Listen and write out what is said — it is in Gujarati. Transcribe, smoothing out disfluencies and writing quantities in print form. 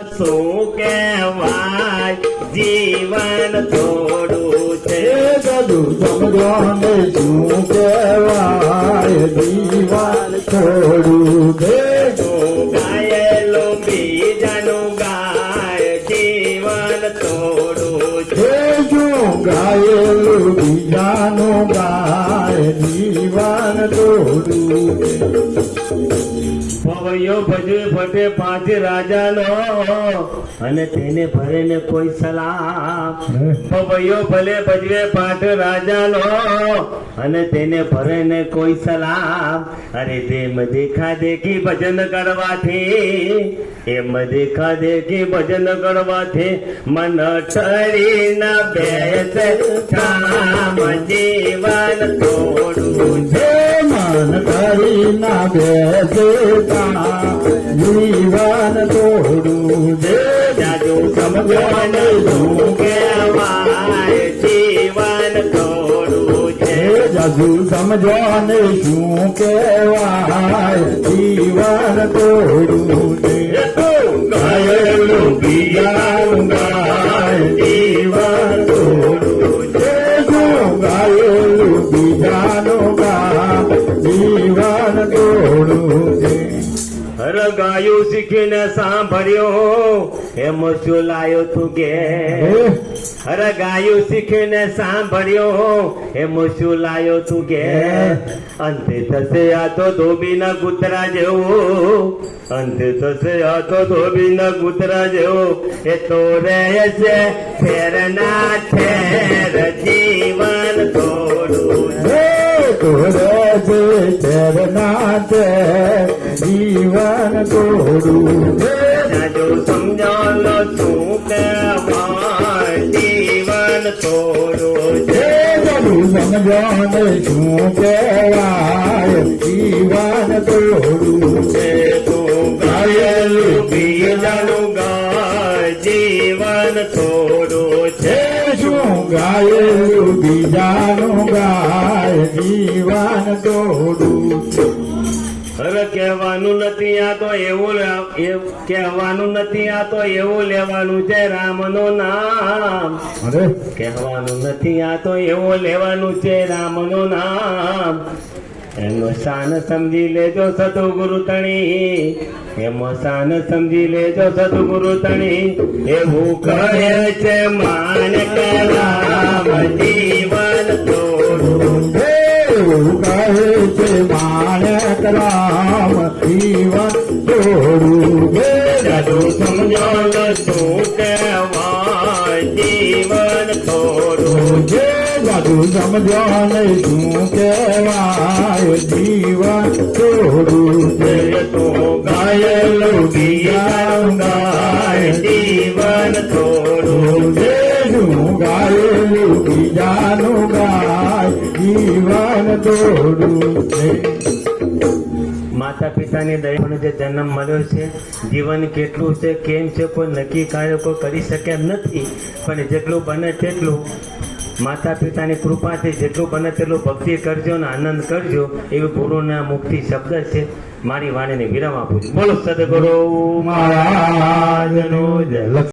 શું કહેવાય જીવન થોડું છે સાધુ સમજોને શું કહેવાય જીવન થોડું છે ગાયેલું બીજાનું ગાય જીવન થોડું છે શું ગાયેલું બીજાનું ગાય જીવન થોડું પવૈયો ભજવે ફટે પાંચ રાજાનો અને તેને ભરે ને કોઈ સલામ પવૈયો ભલે ભજવે પાંચ રાજાનો અને તેને ભરે ને કોઈ સલામ અરે તેમ દેખા દેખી ભજન કરવાથી એમ દેખા દેખી ભજન કરવાથી મન ઠરી ના બેસે ઠામ જીવન થોડું છે મન કરી ના બેસે જીવન થોડું છે જાજુ સમજવાને શું કહેવાય જીવન થોડું છે જાજુ સમજવાને શું કહેવાય જીવન થોડું છે ગાયેલું બીજાનું ગાય જીવન થોડું છે શું ગાયેલું બીજાનું ગાય જીવન થોડું છે હર ગાયું શીખીને સાંભળ્યું એમ શું લાયો તું કે હર ગાયું શીખીને સાંભળ્યું એમ શું લાયો તું કે અંતે થશે આ તો ધોબીના કૂતરા જેવું અંતે થશે આ તો ધોબીના કૂતરા જેવું એ તો રહે છે ફેરના ઠેર જીવન થોડું છે જીવન થોડું જાજો સમજાલો શું કહેવાય જીવન થોડું છે સમજવાને શું કહેવાય જીવન થોડું છે તું ગાયેલું બીજાનું ગાય જીવન થોડું છે શું ગાયેલું બીજાનું ગાય જીવન થોડું હવે કહેવાનું નથી આ તો એવું કહેવાનું નથી આ તો એવું લેવાનું છે રામનું નામ અરે કહેવાનું નથી આ તો એવું લેવાનું છે રામનું નામ એનો શાન સમજી લેજો સદગુરુ તણી એમાં શાન સમજી લેજો સદગુરુ તણી એવું કહે છે માણક રામ જીવન થોડું એવું કહે છે માણક રામ જીવન થોડું જાદુ સમજો શું કહેવાય જીવન થોડું જે જાદુ સમજવાને શું કહેવાય જીવન થોડું છે તો ગાયેલું બીજાનું ગાય જીવન થોડું છે શું ગાયેલું બીજાનું ગાય જીવન થોડું છે માતા પિતાની દયાનો જે જન્મ મળ્યો છે જીવન કેટલું છે કેમ છે કોઈ નક્કી કાર્ય કોઈ કરી શકે એમ નથી પણ જેટલું બને તેટલું માતા પિતાની કૃપાથી જેટલું બને તેટલું ભક્તિ કરજો અને આનંદ કરજો એવી ગુરુના મુક્તિ શબ્દ છે મારી વાણીને વિરામ આપું છું બોલો સદગુરુ મહારાજનો જય